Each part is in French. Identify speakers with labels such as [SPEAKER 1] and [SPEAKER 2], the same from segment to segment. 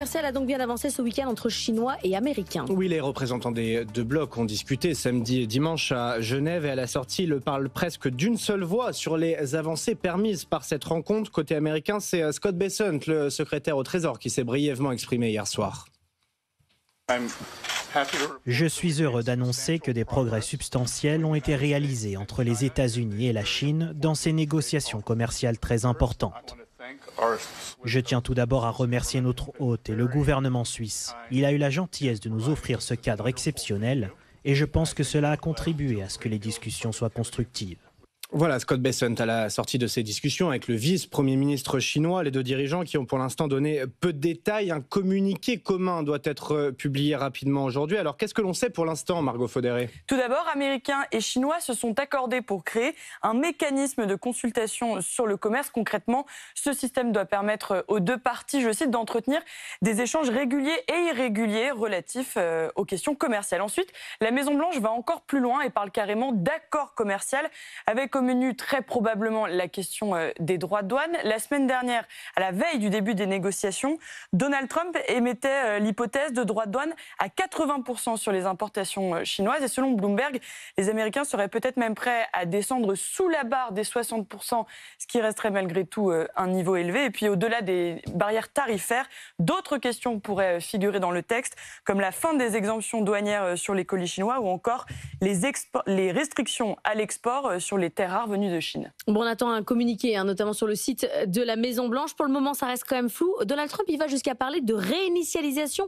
[SPEAKER 1] commercial a donc bien avancé ce week-end entre Chinois et Américains.
[SPEAKER 2] Oui, les représentants des deux blocs ont discuté samedi et dimanche à Genève et à la sortie, ils parlent presque d'une seule voix sur les avancées permises par cette rencontre. Côté américain, c'est Scott Bessent, le secrétaire au Trésor, qui s'est brièvement exprimé hier soir.
[SPEAKER 3] Je suis heureux d'annoncer que des progrès substantiels ont été réalisés entre les États-Unis et la Chine dans ces négociations commerciales très importantes. Je tiens tout d'abord à remercier notre hôte et le gouvernement suisse. Il a eu la gentillesse de nous offrir ce cadre exceptionnel et je pense que cela a contribué à ce que les discussions soient constructives.
[SPEAKER 2] Voilà, Scott Bessent à la sortie de ces discussions avec le vice-premier ministre chinois, les deux dirigeants qui ont pour l'instant donné peu de détails. Un communiqué commun doit être publié rapidement aujourd'hui. Alors qu'est-ce que l'on sait pour l'instant, Margot Faudéré ?
[SPEAKER 4] Tout d'abord, Américains et Chinois se sont accordés pour créer un mécanisme de consultation sur le commerce. Concrètement, ce système doit permettre aux deux parties, je cite, d'entretenir des échanges réguliers et irréguliers relatifs aux questions commerciales. Ensuite, la Maison-Blanche va encore plus loin et parle carrément d'accord commercial avec au menu très probablement la question des droits de douane. La semaine dernière, à la veille du début des négociations, Donald Trump émettait l'hypothèse de droits de douane à 80% sur les importations chinoises. Et selon Bloomberg, les Américains seraient peut-être même prêts à descendre sous la barre des 60%, ce qui resterait malgré tout un niveau élevé. Et puis au-delà des barrières tarifaires, d'autres questions pourraient figurer dans le texte, comme la fin des exemptions douanières sur les colis chinois ou encore les restrictions à l'export sur les terres rares venues de Chine.
[SPEAKER 1] Bon, on attend un communiqué, notamment sur le site de la Maison-Blanche. Pour le moment, ça reste quand même flou. Donald Trump, il va jusqu'à parler de réinitialisation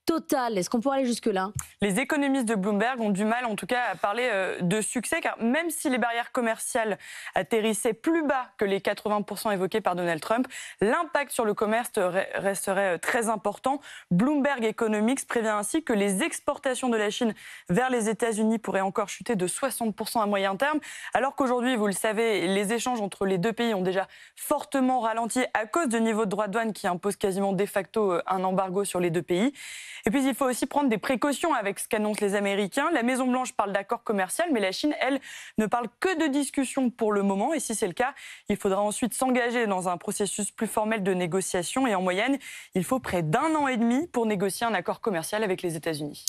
[SPEAKER 1] totale. Est-ce qu'on pourrait aller jusque-là ?
[SPEAKER 4] Les économistes de Bloomberg ont du mal, en tout cas, à parler de succès, car même si les barrières commerciales atterrissaient plus bas que les 80% évoqués par Donald Trump, l'impact sur le commerce resterait très important. Bloomberg Economics prévient ainsi que les exportations de la Chine vers les États-Unis pourraient encore chuter de 60% à moyen terme, alors qu'aujourd'hui, vous le savez, les échanges entre les deux pays ont déjà fortement ralenti à cause du niveau de droits de douane qui impose quasiment de facto un embargo sur les deux pays. Et puis, il faut aussi prendre des précautions avec ce qu'annoncent les Américains. La Maison-Blanche parle d'accord commercial, mais la Chine, elle, ne parle que de discussions pour le moment. Et si c'est le cas, il faudra ensuite s'engager dans un processus plus formel de négociation. Et en moyenne, il faut près d'1 an et demi pour négocier un accord commercial avec les États-Unis.